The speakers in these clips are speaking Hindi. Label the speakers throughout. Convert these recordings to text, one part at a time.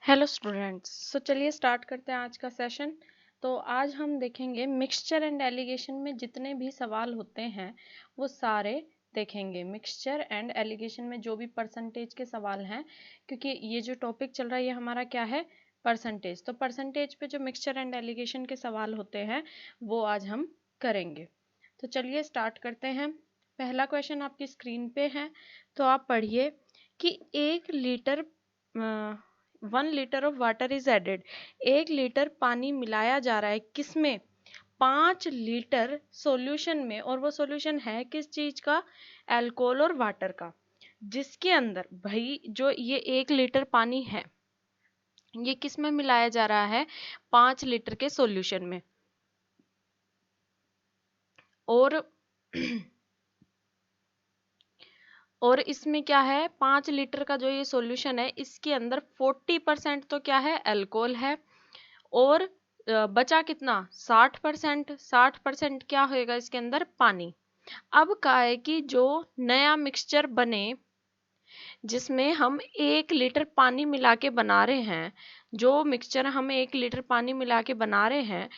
Speaker 1: Hello students. चलिए स्टार्ट करते हैं आज का सेशन। तो आज हम देखेंगे मिक्सचर एंड एलिगेशन में जितने भी सवाल होते हैं वो सारे देखेंगे। मिक्सचर एंड एलिगेशन में जो भी परसेंटेज के सवाल हैं, क्योंकि ये जो टॉपिक चल रहा है ये हमारा क्या है, परसेंटेज। तो परसेंटेज पे जो मिक्सचर एंड एलिगेशन के सवाल होते हैं वो आज हम करेंगे। तो चलिए स्टार्ट करते हैं। पहला क्वेश्चन आपकी स्क्रीन पे है, तो आप पढ़िए कि 1 litre of water is added. 1 litre पानी मिलाया जा रहा है किसमें, 5 लीटर सॉल्यूशन में। और वो सॉल्यूशन है किस चीज का, अल्कोहल और वाटर का। जिसके अंदर भाई जो ये 1 लीटर पानी है ये किस में मिलाया जा रहा है, 5 लीटर के सॉल्यूशन में। और और इसमें क्या है, 5 लीटर का जो ये सॉल्यूशन है इसके अंदर 40% तो क्या है, अल्कोहल है। और बचा कितना, 60%। 60% क्या होएगा इसके अंदर, पानी। अब क्या है कि जो नया मिक्सचर बने जिसमें हम 1 लीटर पानी मिला के बना रहे हैं, जो मिक्सचर हम 1 लीटर पानी मिला के बना रहे हैं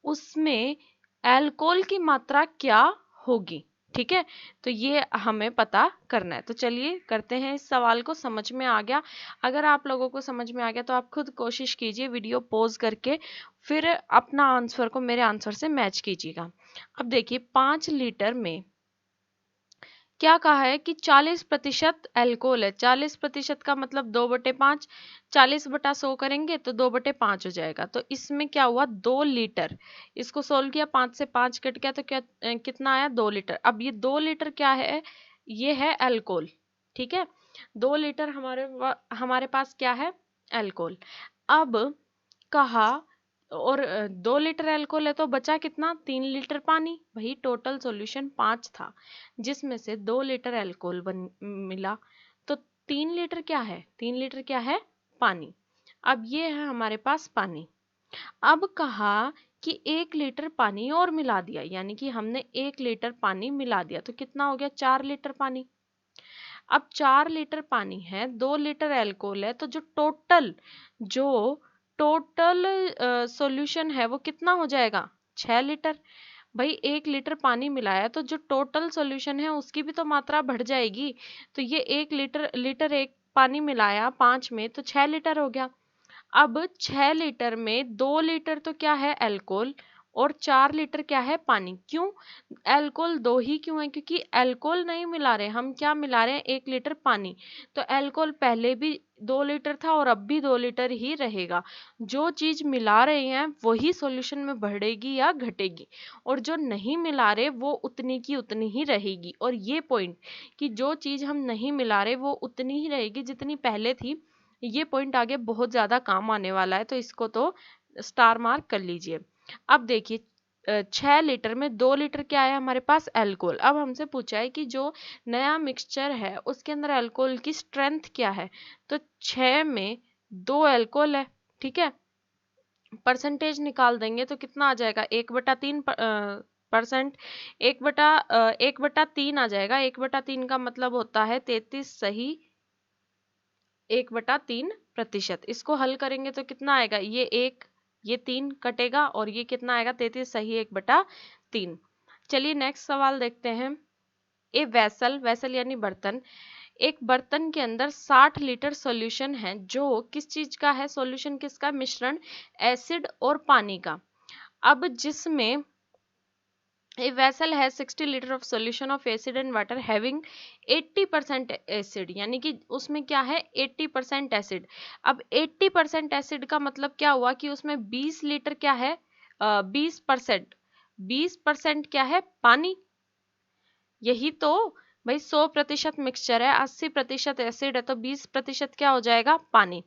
Speaker 1: उसमें अल्कोहल की मात्रा क्या होगी। ठीक है, तो ये हमें पता करना है। तो चलिए करते हैं, इस सवाल को समझ में आ गया। अगर आप लोगों को समझ में आ गया तो आप खुद कोशिश कीजिए वीडियो पॉज करके, फिर अपना आंसर को मेरे आंसर से मैच कीजिएगा। अब देखिए 5 लीटर में क्या कहा है कि 40% अल्कोहल है। 40% का मतलब 2/5, 40/100 करेंगे तो 2/5 हो जाएगा। तो इसमें क्या हुआ, 2 लीटर। इसको सोल्व किया, 5 से 5 कट गया तो क्या कितना आया, 2 लीटर। अब ये 2 लीटर क्या है, ये है अल्कोहल। ठीक है, 2 लीटर हमारे पास क्या है, अल्कोहल। अब कहा, और 2 लीटर अल्कोहल है तो बचा कितना, 3 लीटर पानी। वही टोटल सॉल्यूशन 5 था जिसमें से 2 लीटर अल्कोहल मिला। तो 3 लीटर क्या है, 3 लीटर क्या है, पानी। अब ये है हमारे पास पानी। अब कहा कि 1 लीटर पानी और मिला दिया, यानी कि हमने 1 लीटर पानी मिला दिया तो कितना हो गया, 4 लीटर पानी। अब 4 लीटर पानी है, 2 लीटर अल्कोहल है, तो जो टोटल सॉल्यूशन है वो कितना हो जाएगा, 6 लीटर। भाई 1 लीटर पानी मिलाया तो जो टोटल सॉल्यूशन है उसकी भी तो मात्रा बढ़ जाएगी। तो ये 1 लीटर एक पानी मिलाया 5 में तो 6 लीटर हो गया। अब 6 लीटर में 2 लीटर तो क्या है, अल्कोहल, और 4 लीटर क्या है, पानी। क्यों अल्कोहल दो ही क्यों है, क्योंकि अल्कोहल नहीं मिला रहे हम, क्या मिला रहे हैं, 1 लीटर पानी। तो अल्कोहल पहले भी 2 लीटर था और अब भी 2 लीटर ही रहेगा। जो चीज मिला रहे हैं वही सॉल्यूशन में बढ़ेगी या घटेगी, और जो नहीं मिला रहे वो उतनी की उतनी ही रहेगी। और ये पॉइंट कि जो चीज हम नहीं मिला रहे वो उतनी ही रहेगी जितनी पहले थी, ये पॉइंट आगे बहुत ज्यादा काम आने वाला है। तो इसको तो स्टार मार्क कर लीजिए। अब देखिए 6 लीटर में 2 लीटर क्या है हमारे पास, अल्कोहल। अब हमसे पूछा है कि जो नया मिक्सचर है उसके अंदर अल्कोहल की स्ट्रेंथ क्या है। तो 6 में 2 अल्कोहल है। ठीक है, परसेंटेज निकाल देंगे तो कितना आ जाएगा, 1/3 परसेंट। 1/3 आ जाएगा। 1/3 का मतलब होता है 33 सही 1/3%। इसको हल करेंगे तो कितना आएगा, ये 3 कटेगा और ये कितना आएगा, 33 सही 1/3। चलिए नेक्स्ट सवाल देखते हैं। ए वेसल यानी बर्तन, एक बर्तन के अंदर 60 लीटर सॉल्यूशन है जो किस चीज का है, सॉल्यूशन किसका, मिश्रण एसिड और पानी का। अब जिसमें A vessel has 60 liter of solution of acid and water having 80% acid, यानी कि उसमें क्या है, 80% एसिड। अब 80% एसिड का मतलब क्या हुआ कि उसमें 20 लीटर क्या है, 20% क्या है, पानी। यही तो भाई, 100% मिक्सचर है, 80% एसिड है, तो 20% क्या हो जाएगा, पानी।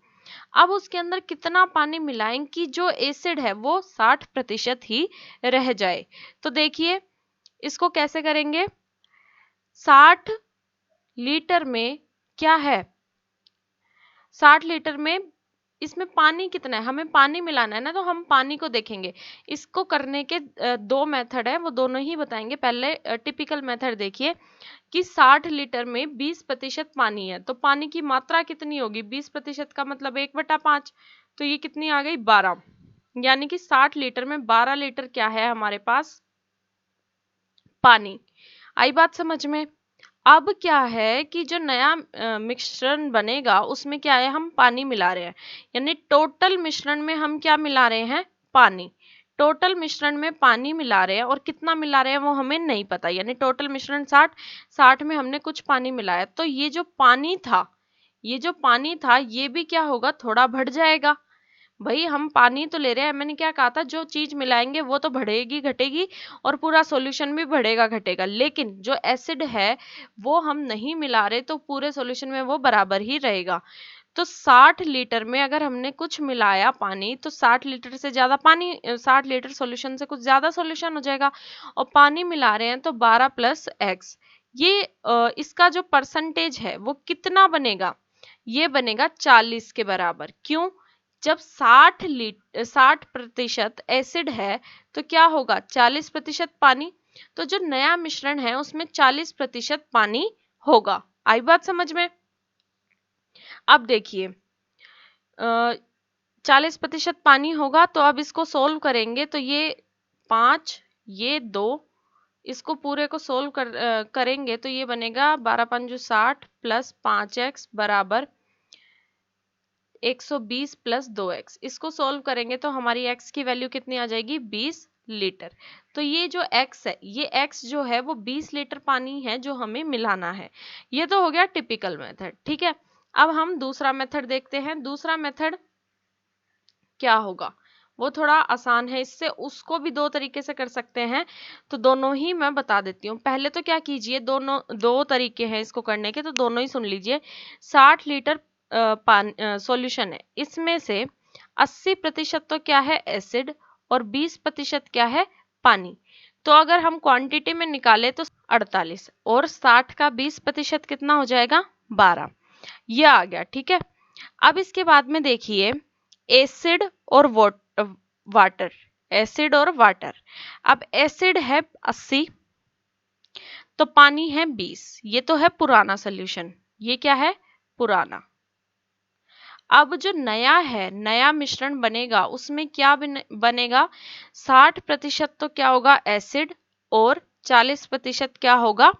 Speaker 1: अब उसके अंदर कितना पानी मिलाएं कि जो एसिड है वो 60% ही रह जाए। तो देखिए इसको कैसे करेंगे, 60 लीटर में क्या है, 60 लीटर में इसमें पानी कितना है, हमें पानी मिलाना है ना, तो हम पानी को देखेंगे। इसको करने के दो मेथड है, वो दोनों ही बताएंगे। पहले टिपिकल मेथड देखिए कि 60 लीटर में 20% पानी है, तो पानी की मात्रा कितनी होगी, 20% का मतलब 1/5, तो ये कितनी आ गई 12, यानी कि 60 लीटर में 12 लीटर क्या है हमारे पास, पानी। आई बात समझ में। अब क्या है कि जो नया मिश्रण बनेगा उसमें क्या है, हम पानी मिला रहे हैं, यानी टोटल मिश्रण में हम क्या मिला रहे हैं, पानी। टोटल मिश्रण में पानी मिला रहे हैं, और कितना मिला रहे हैं वो हमें नहीं पता, यानी टोटल मिश्रण 60, 60 में हमने कुछ पानी मिलाया, तो ये जो पानी था, ये जो पानी था ये भी क्या होगा, थोड़ा बढ़ जाएगा। भाई हम पानी तो ले रहे हैं, मैंने क्या कहा था, जो चीज मिलाएंगे वो तो बढ़ेगी घटेगी, और पूरा सॉल्यूशन भी बढ़ेगा घटेगा, लेकिन जो एसिड है वो हम नहीं मिला रहे, तो पूरे सॉल्यूशन में वो बराबर ही रहेगा। तो 60 लीटर में अगर हमने कुछ मिलाया पानी, तो 60 लीटर से ज्यादा पानी, 60 लीटर सॉल्यूशन से कुछ ज्यादा सॉल्यूशन हो जाएगा, और पानी मिला रहे हैं तो 12 प्लस एक्स, ये इसका जो परसेंटेज है वो कितना बनेगा, ये बनेगा 40 के बराबर। क्यों, जब 60% एसिड है तो क्या होगा, 40% पानी, तो जो नया मिश्रण है उसमें 40% पानी होगा। आई बात समझ में। अब देखिए 40% पानी होगा, तो अब इसको सोल्व करेंगे, तो ये 5, ये 2, इसको पूरे को सोल्व करेंगे तो ये बनेगा 12×5 60 प्लस 5x बराबर 120 प्लस 2x। इसको सोल्व करेंगे तो हमारी x की वैल्यू कितनी आ जाएगी, 20 लीटर। तो ये जो x है, ये x जो है वो 20 लीटर पानी है जो हमें मिलाना है। ये तो हो गया टिपिकल मेथड, ठीक है। अब हम दूसरा मेथड देखते हैं। दूसरा मेथड क्या होगा, वो थोड़ा आसान है, इससे उसको भी दो तरीके से कर सकते हैं, तो दोनों ही मैं बता देती हूँ। पहले तो क्या कीजिए, दोनों दो तरीके हैं इसको करने के, तो दोनों ही सुन लीजिए। 60 लीटर सॉल्यूशन है, इसमें से 80% तो क्या है एसिड, और 20% क्या है पानी। तो अगर हम क्वांटिटी में निकाले तो 48, और 60 का 20% कितना हो जाएगा, 12। ये आ गया, ठीक है। अब इसके बाद में देखिए एसिड और वाटर, एसिड और वाटर। अब एसिड है 80, तो पानी है 20, ये तो है पुराना सोल्यूशन, ये क्या है, पुराना। अब जो नया है, नया मिश्रण बनेगा, उसमें क्या बनेगा, 60% तो क्या होगा एसिड, और 40% क्या होगा,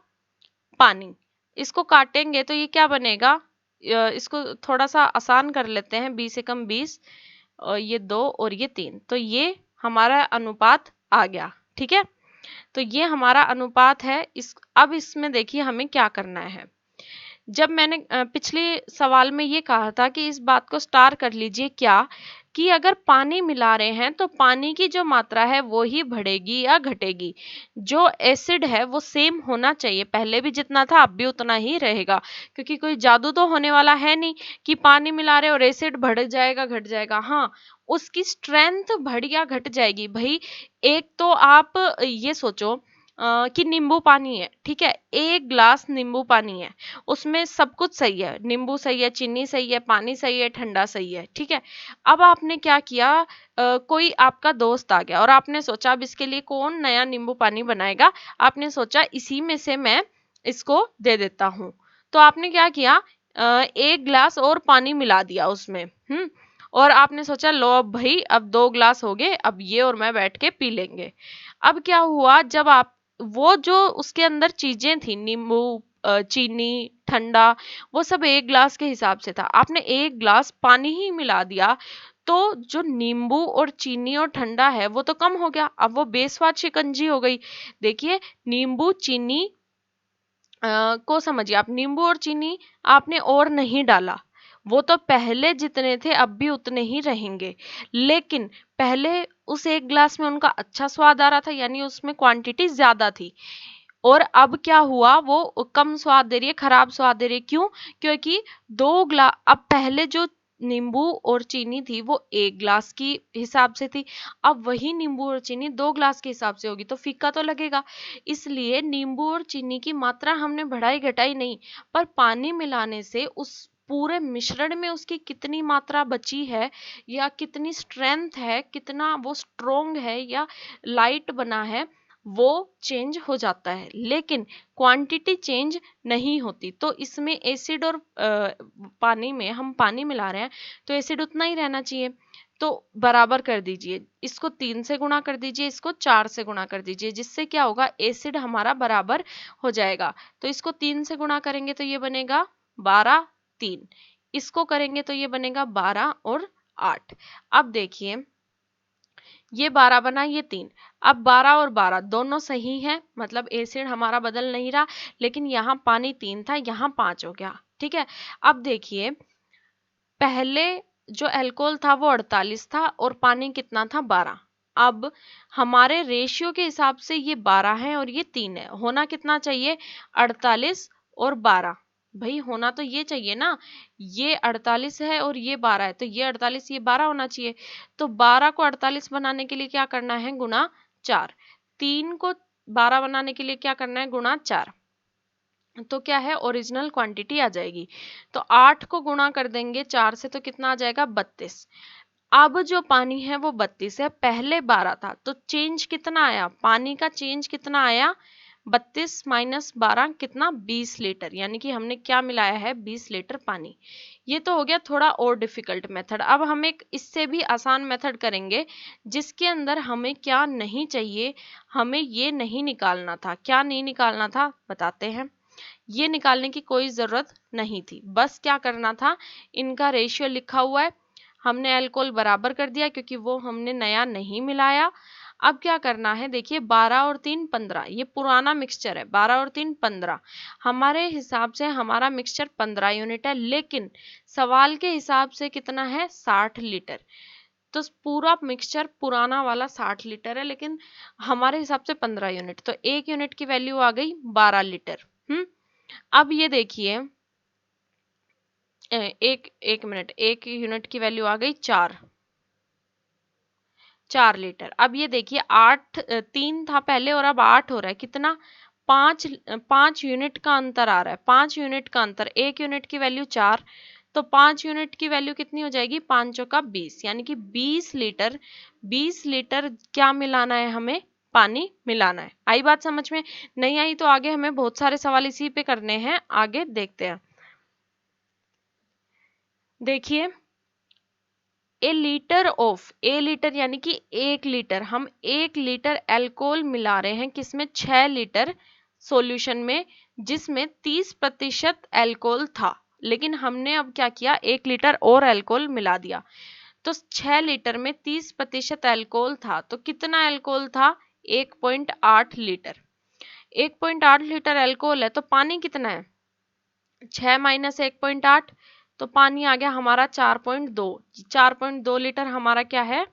Speaker 1: पानी। इसको काटेंगे तो ये क्या बनेगा, इसको थोड़ा सा आसान कर लेते हैं, 20 से कम 20, और ये 2 और ये 3, तो ये हमारा अनुपात आ गया, ठीक है। तो ये हमारा अनुपात है। अब इसमें देखिए हमें क्या करना है। जब मैंने पिछले सवाल में ये कहा था कि इस बात को स्टार कर लीजिए, क्या कि अगर पानी मिला रहे हैं तो पानी की जो मात्रा है वो ही बढ़ेगी या घटेगी। जो एसिड है वो सेम होना चाहिए, पहले भी जितना था अब भी उतना ही रहेगा, क्योंकि कोई जादू तो होने वाला है नहीं कि पानी मिला रहे और एसिड बढ़ जाएगा घट जाएगा। हाँ, उसकी स्ट्रेंथ बढ़ या घट जाएगी भाई। एक तो आप ये सोचो कि नींबू पानी है, ठीक है, एक ग्लास नींबू पानी है, उसमें सब कुछ सही है, नींबू सही है, चीनी सही है, पानी सही है, ठंडा सही है, ठीक है। अब आपने क्या किया, कोई आपका दोस्त आ गया और आपने सोचा अब इसके लिए कौन नया नींबू पानी बनाएगा, आपने सोचा इसी में से मैं इसको दे देता हूँ। तो आपने क्या किया, एक ग्लास और पानी मिला दिया उसमें, और आपने सोचा लो अब भाई अब 2 ग्लास हो गए, अब ये और मैं बैठ के पी लेंगे। अब क्या हुआ, जब आप वो जो उसके अंदर चीजें थी, नींबू, चीनी, ठंडा, वो सब एक ग्लास के हिसाब से था, आपने एक ग्लास पानी ही मिला दिया, तो जो नींबू और चीनी और ठंडा है वो तो कम हो गया, अब वो बेस्वाद शिकंजी हो गई। देखिए नींबू चीनी को समझिए आप, नींबू और चीनी आपने और नहीं डाला, वो तो पहले जितने थे अब भी उतने ही रहेंगे, लेकिन पहले उस एक ग्लास में उनका अच्छा स्वाद आ रहा था, यानी उसमें क्वांटिटी ज्यादा थी, और अब क्या हुआ, वो कम स्वाद दे रही है, खराब स्वाद दे रही है। क्यों, क्योंकि 2 ग्लास, अब पहले जो नींबू और चीनी थी वो एक ग्लास की हिसाब से थी, अब वही नींबू और चीनी 2 ग्लास के हिसाब से होगी, तो फीका तो लगेगा। इसलिए नींबू और चीनी की मात्रा हमने बढ़ाई घटाई नहीं, पर पानी मिलाने से उस पूरे मिश्रण में उसकी कितनी मात्रा बची है या कितनी स्ट्रेंथ है, कितना वो स्ट्रोंग है या लाइट बना है, वो चेंज हो जाता है, लेकिन क्वांटिटी चेंज नहीं होती। तो इसमें एसिड और पानी में हम पानी मिला रहे हैं तो एसिड उतना ही रहना चाहिए, तो बराबर कर दीजिए, इसको 3 से गुणा कर दीजिए, इसको 4 से गुणा कर दीजिए, जिससे क्या होगा, एसिड हमारा बराबर हो जाएगा। तो इसको 3 से गुणा करेंगे तो ये बनेगा 12 3, इसको करेंगे तो ये बनेगा 12 और 8। अब देखिए ये 12 बना, ये 3, अब 12 और 12 दोनों सही है, मतलब एसिड हमारा बदल नहीं रहा, लेकिन यहाँ पानी 3 था, यहाँ 5 हो गया। ठीक है, अब देखिए पहले जो अल्कोहल था वो 48 था और पानी कितना था, 12। अब हमारे रेशियो के हिसाब से ये 12 है और ये 3 है, होना कितना चाहिए, 48 और 12। भाई होना तो ये चाहिए ना, ये 48 है और ये 12 है, तो ये 48 ये 12 होना चाहिए। तो 12 को 48 बनाने के लिए क्या करना है, गुणा 4। 3 को 12 बनाने के लिए क्या करना है, गुणा 4। तो क्या है, ओरिजिनल क्वांटिटी आ जाएगी। तो 8 को गुणा कर देंगे 4 से तो कितना आ जाएगा, 32। अब जो पानी है वो 32 है, पहले 12 था, तो चेंज कितना आया, पानी का चेंज कितना आया, 32 माइनस 12 कितना, 20 लीटर, यानी कि हमने क्या मिलाया है, 20 लीटर पानी। ये तो हो गया थोड़ा और डिफिकल्ट मेथड। अब हम एक इससे भी आसान मेथड करेंगे, जिसके अंदर हमें क्या नहीं चाहिए, हमें ये नहीं निकालना था। क्या नहीं निकालना था बताते हैं। ये निकालने की कोई ज़रूरत नहीं थी, बस क्या करना था, इनका रेशियो लिखा हुआ है, हमने अल्कोहल बराबर कर दिया क्योंकि वो हमने नया नहीं मिलाया। अब क्या करना है, देखिए 12 और 3 15, ये पुराना मिक्सचर है, 12 और 3 15, हमारे हिसाब से हमारा मिक्सचर 15 यूनिट है, लेकिन सवाल के हिसाब से कितना है, 60 लीटर। तो पूरा मिक्सचर पुराना वाला 60 लीटर है, लेकिन हमारे हिसाब से 15 यूनिट, तो 1 यूनिट की वैल्यू आ गई 12 लीटर। अब ये देखिए एक मिनट, 1 यूनिट की वैल्यू आ गई 4 लीटर। अब ये देखिए 3 था पहले और अब 8 हो रहा है, कितना, 5 यूनिट का अंतर आ रहा है, 5 यूनिट का अंतर, 1 यूनिट की वैल्यू 4, तो 5 यूनिट की वैल्यू कितनी हो जाएगी, 5 चौका 20, यानी कि 20 लीटर, 20 लीटर क्या मिलाना है, हमें पानी मिलाना है। आई बात समझ में, नहीं आई तो आगे हमें बहुत सारे सवाल इसी पे करने हैं, आगे देखते हैं। देखिए ए लीटर यानी कि 1 लीटर, हम 1 लीटर अल्कोहल मिला रहे हैं, किसमें, 6 लीटर सॉल्यूशन में, जिसमें 30% अल्कोहल था, लेकिन हमने अब क्या किया, 1 लीटर और अल्कोहल मिला दिया। तो 6 लीटर में 30% अल्कोहल था, तो कितना अल्कोहल था, 1.8 लीटर। 1.8 लीटर अल्कोहल है, तो पानी कितना है, 6 माइनस 1.8, तो पानी आ गया हमारा 4.2। 4.2 लीटर हमारा क्या है,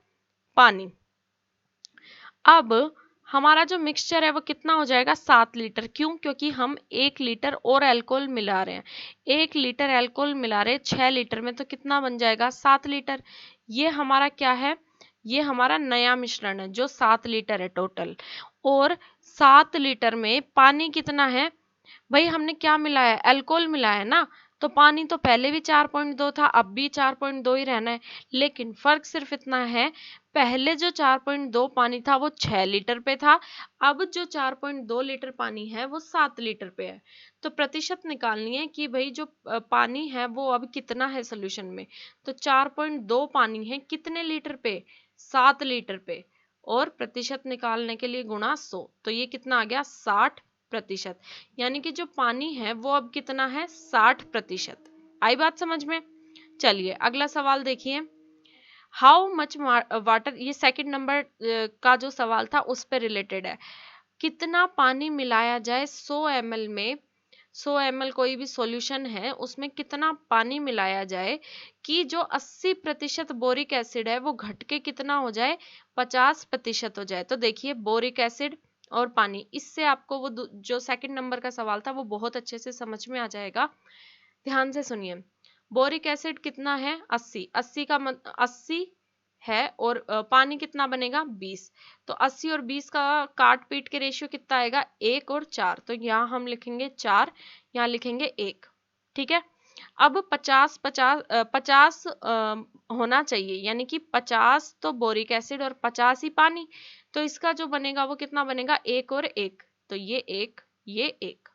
Speaker 1: पानी। अब हमारा जो मिक्सचर है वो कितना हो जाएगा, 7 लीटर। क्यों, क्योंकि हम 1 लीटर और अल्कोहल मिला रहे हैं, 1 लीटर अल्कोहल मिला रहे हैं 6 लीटर में, तो कितना बन जाएगा, 7 लीटर। ये हमारा क्या है, ये हमारा नया मिश्रण है जो 7 लीटर है टोटल। और 7 लीटर में पानी कितना है, भाई हमने क्या मिलाया है, अल्कोहल मिलाया है ना, तो पानी तो पहले भी 4.2 था, अब भी 4.2 ही रहना है, लेकिन फर्क सिर्फ इतना है, पहले जो 4.2 पानी था वो 6 लीटर पे था, अब जो 4.2 लीटर पानी है वो 7 लीटर पे है। तो प्रतिशत निकालनी है कि भाई जो पानी है वो अब कितना है सोल्यूशन में, तो 4.2 पानी है कितने लीटर पे, 7 लीटर पे, और प्रतिशत निकालने के लिए गुणा 100, तो ये कितना आ गया, 60%, यानी कि जो पानी है वो अब कितना है, 60%। आई बात समझ में। चलिए अगला सवाल देखिए, हाउ मच वाटर, ये सेकंड नंबर का जो सवाल था उस पे रिलेटेड है। कितना पानी मिलाया जाए 100 ml में, 100 ml कोई भी सॉल्यूशन है उसमें कितना पानी मिलाया जाए कि जो 80% बोरिक एसिड है वो घट के कितना हो जाए, 50% हो जाए। तो देखिए बोरिक एसिड और पानी, इससे आपको वो जो सेकंड नंबर का सवाल था वो बहुत अच्छे से समझ में आ जाएगा। ध्यान से सुनिए, बोरिक एसिड कितना है, 80, 80 का 80 है और पानी कितना बनेगा, 20, तो 80 और 20 का काट पीट के रेशियो कितना आएगा, 1 और 4, तो यहाँ हम लिखेंगे 4, यहाँ लिखेंगे 1। ठीक है, अब 50 होना चाहिए, यानी कि 50 तो बोरिक एसिड और 50 ही पानी। तो इसका जो बनेगा वो कितना बनेगा, 1 और 1, तो ये 1 ये 1।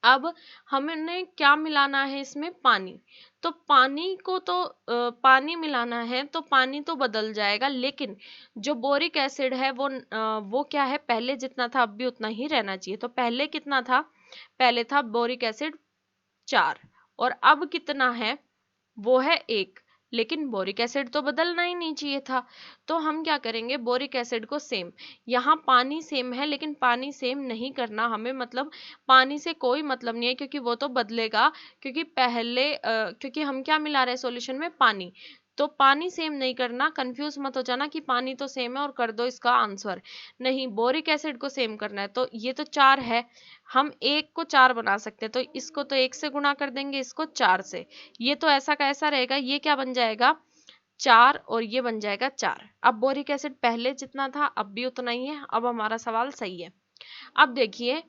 Speaker 1: अब हमने क्या मिलाना है इसमें, पानी। तो पानी को तो पानी मिलाना है, तो पानी तो बदल जाएगा, लेकिन जो बोरिक एसिड है वो क्या है, पहले जितना था अब भी उतना ही रहना चाहिए। तो पहले कितना था, पहले था बोरिक एसिड 4, और अब कितना है, वो है 1, लेकिन बोरिक एसिड तो बदलना ही नहीं चाहिए था। तो हम क्या करेंगे, बोरिक एसिड को सेम, यहाँ पानी सेम है लेकिन पानी सेम नहीं करना हमें, मतलब पानी से कोई मतलब नहीं है क्योंकि वो तो बदलेगा, क्योंकि क्योंकि हम क्या मिला रहे हैं सॉल्यूशन में, पानी। तो पानी सेम नहीं करना, कंफ्यूज मत हो जाना कि पानी तो सेम है और कर दो इसका आंसर, नहीं, बोरिक एसिड को सेम करना है। तो ये तो 4 है, हम 1 को 4 बना सकते हैं, तो इसको तो 1 से गुणा कर देंगे, इसको 4 से, ये तो ऐसा का ऐसा रहेगा, ये क्या बन जाएगा 4 और ये बन जाएगा 4। अब बोरिक एसिड पहले जितना था अब भी उतना ही है, अब हमारा सवाल सही है। अब देखिए,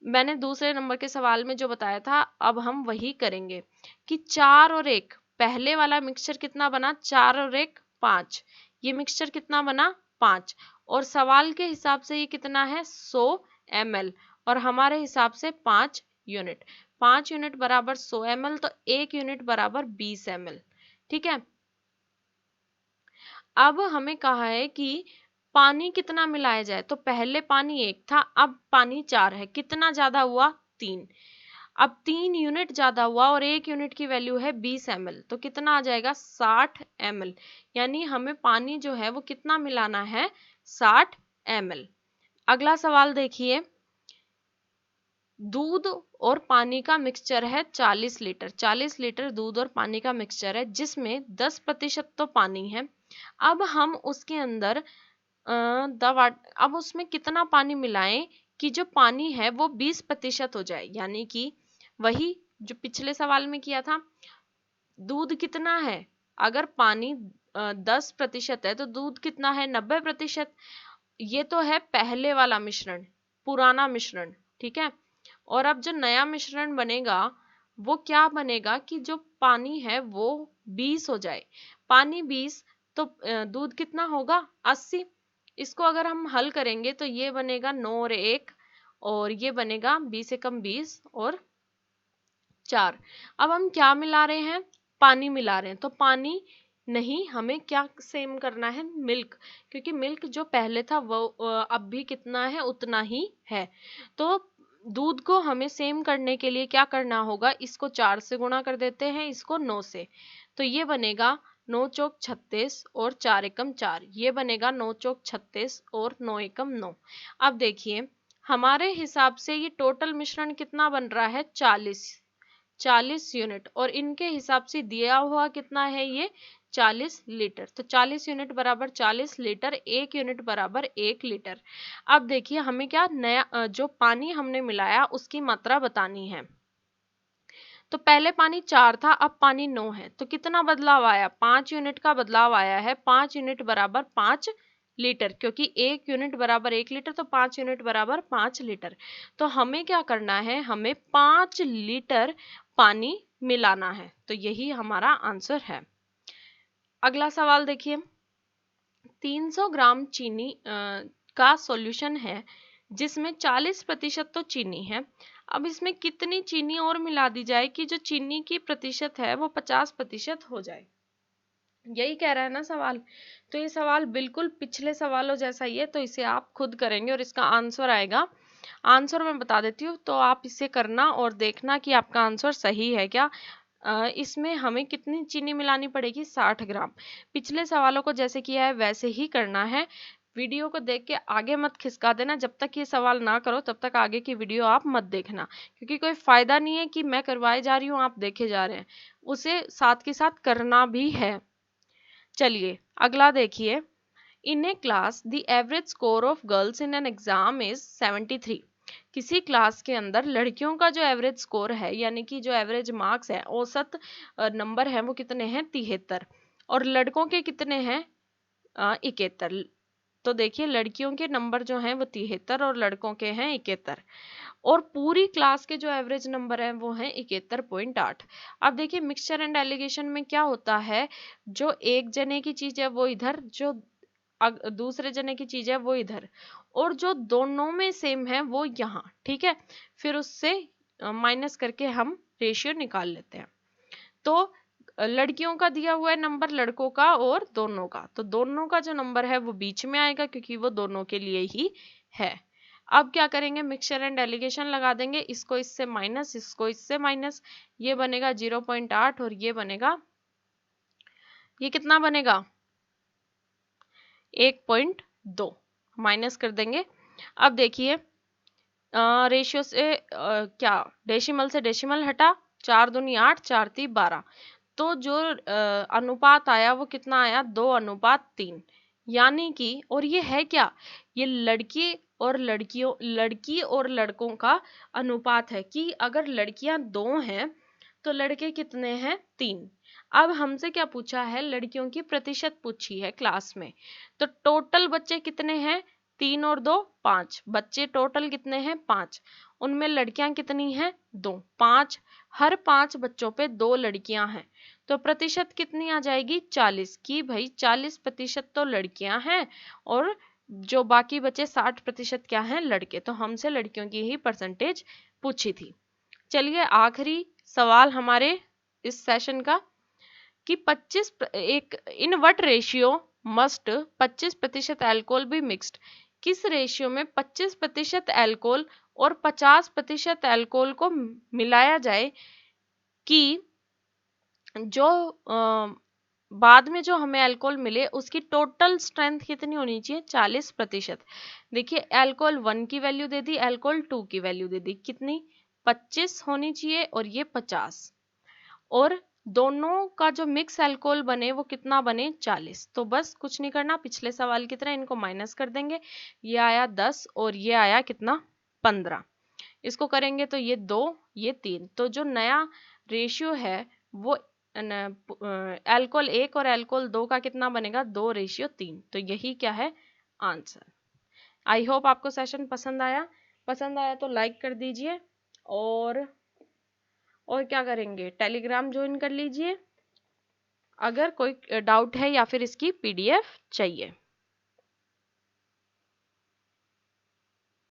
Speaker 1: मैंने दूसरे नंबर के सवाल में जो बताया था अब हम वही करेंगे कि 4 और 1, पहले वाला मिक्सचर कितना बना, 4 और 1 5, ये मिक्सचर कितना बना 5, और सवाल के हिसाब से ये कितना है 100 ml, और हमारे हिसाब से 5 यूनिट, 5 यूनिट बराबर 100 ml, तो 1 यूनिट बराबर 20 ml। ठीक है, अब हमें कहा है कि पानी कितना मिलाया जाए, तो पहले पानी 1 था, अब पानी 4 है, कितना ज्यादा हुआ 3, अब 3 यूनिट ज्यादा हुआ और 1 यूनिट की वैल्यू है 20 ml, तो कितना आ जाएगा 60 ml, यानी हमें पानी जो है वो कितना मिलाना है 60 ml। अगला सवाल देखिए, दूध और पानी का मिक्सचर है 40 लीटर, 40 लीटर दूध और पानी का मिक्सचर है जिसमें 10% तो पानी है। अब हम उसके अंदर अब उसमें कितना पानी मिलाएं कि जो पानी है वो 20% हो जाए, यानी कि वही जो पिछले सवाल में किया था, दूध कितना है, अगर पानी 10% है तो दूध कितना है 90%। ये तो है पहले वाला मिश्रण, पुराना मिश्रण, ठीक है। और अब जो नया मिश्रण बनेगा वो क्या बनेगा कि जो पानी है वो 20 हो जाए, पानी 20, तो दूध कितना होगा 80। इसको अगर हम हल करेंगे तो ये बनेगा 9 और 1, और ये बनेगा 20 एकम 20 और 4। अब हम क्या मिला रहे हैं, पानी मिला रहे हैं, तो पानी नहीं, हमें क्या सेम करना है, मिल्क, क्योंकि मिल्क जो पहले था वो अब भी कितना है उतना ही है। तो दूध को हमें सेम करने के लिए क्या करना होगा, इसको 4 से गुणा कर देते हैं, इसको 9 से, तो ये बनेगा 9 चौक 36 और 4 एकम 4, ये बनेगा 9 चौक 36 और 9 एकम 9। अब देखिए हमारे हिसाब से ये टोटल मिश्रण कितना बन रहा है 40 यूनिट, और इनके हिसाब से दिया हुआ कितना है ये 40 लीटर, तो 40 यूनिट बराबर 40 लीटर, 1 यूनिट बराबर 1 लीटर। अब देखिए हमें क्या नया जो पानी हमने मिलाया उसकी मात्रा बतानी है। तो पहले पानी 4 था, अब पानी 9 है, तो कितना बदलाव आया, 5 यूनिट का बदलाव आया है, 5 यूनिट बराबर 5 लीटर, क्योंकि 1 यूनिट बराबर 1 लीटर, तो 5 यूनिट बराबर 5 लीटर। तो हमें क्या करना है, हमें 5 लीटर पानी मिलाना है, तो यही हमारा आंसर है। अगला सवाल देखिए, 300 ग्राम चीनी का सॉल्यूशन है जिसमें 40% तो चीनी है। अब इसमें कितनी चीनी और मिला दी जाए कि जो चीनी की प्रतिशत है वो 50% हो जाए, यही कह रहा है ना सवाल। तो ये सवाल बिल्कुल पिछले सवालों जैसा ही है, तो इसे आप खुद करेंगे और इसका आंसर आएगा। आंसर मैं बता देती हूँ, तो आप इसे करना और देखना कि आपका आंसर सही है क्या। इसमें हमें कितनी चीनी मिलानी पड़ेगी 60 ग्राम, पिछले सवालों को जैसे किया है वैसे ही करना है। वीडियो को देख के आगे मत खिसका देना, जब तक ये सवाल ना करो तब तक आगे की वीडियो आप मत देखना, क्योंकि कोई फायदा नहीं है कि मैं करवाए जा रही हूँ आप देखे जा रहे हैं, उसे साथ के साथ करना भी है। चलिए अगला देखिए, in a class the average score of girls in an exam is 73। किसी क्लास के अंदर लड़कियों का जो एवरेज स्कोर है, यानी कि जो एवरेज मार्क्स है, औसत नंबर है, वो कितने हैं 73, और लड़कों के कितने हैं 71। तो देखिए लड़कियों के नंबर जो हैं वो 73 और लड़कों के हैं 71, और पूरी क्लास के जो एवरेज नंबर है वो है 71.8। अब देखिए मिक्सचर एंड एलिगेशन में क्या होता है, जो एक जने की चीज है वो इधर, जो दूसरे जने की चीज है वो इधर, और जो दोनों में सेम है वो यहाँ, ठीक है। फिर उससे माइनस करके हम रेशियो निकाल लेते हैं। तो लड़कियों का दिया हुआ है नंबर, लड़कों का और दोनों का, तो दोनों का जो नंबर है वो बीच में आएगा क्योंकि वो दोनों के लिए ही है। अब क्या करेंगे, मिक्सचर एंड एलिगेशन लगा देंगे, इसको इससे माइनस, इसको इससे माइनस, ये बनेगा 0.8 और ये बनेगा, ये कितना बनेगा 1.2, माइनस कर देंगे। अब देखिए रेशियो से क्या, डेसिमल से डेसिमल हटा, 4 दूनी 8, 4 ती 12, तो जो अनुपात आया वो कितना आया, 2:3, यानी कि, और ये है क्या, ये लड़की और लड़कियों, लड़की और लड़कों का अनुपात है कि अगर लड़कियां 2 हैं तो लड़के कितने हैं 3। अब हमसे क्या पूछा है, लड़कियों की प्रतिशत पूछी है क्लास में, तो टोटल बच्चे कितने हैं, 3 और 2 5, बच्चे टोटल कितने हैं 5, उनमें लड़कियां कितनी हैं 2, 5, हर 5 बच्चों पे 2 लड़कियां हैं, तो प्रतिशत कितनी आ जाएगी 40, की भाई 40% तो लड़कियां हैं और जो बाकी बचे 60% क्या हैं लड़के, तो हमसे लड़कियों की ही परसेंटेज पूछी थी। चलिए आखिरी सवाल हमारे इस सेशन का, कि 25 एक in what ratio must 25% alcohol be mixed, किस रेशियो में 25% अल्कोहल और 50% अल्कोहल को मिलाया जाए कि जो बाद में जो हमें अल्कोहल मिले उसकी टोटल स्ट्रेंथ कितनी होनी चाहिए 40%। देखिए अल्कोहल 1 की वैल्यू दे दी, अल्कोहल 2 की वैल्यू दे दी, कितनी 25 होनी चाहिए और ये 50, और दोनों का जो मिक्स अल्कोहल बने वो कितना बने 40। तो बस कुछ नहीं करना, पिछले सवाल की तरह इनको माइनस कर देंगे, ये आया 10 और ये आया कितना 15, इसको करेंगे तो ये 2 ये 3, तो जो नया रेशियो है वो अल्कोहल 1 और अल्कोहल 2 का कितना बनेगा 2:3, तो यही क्या है आंसर। आई होप आपको सेशन पसंद आया, पसंद आया तो लाइक कर दीजिए, और क्या करेंगे, टेलीग्राम ज्वाइन कर लीजिए अगर कोई डाउट है या फिर इसकी पीडीएफ चाहिए।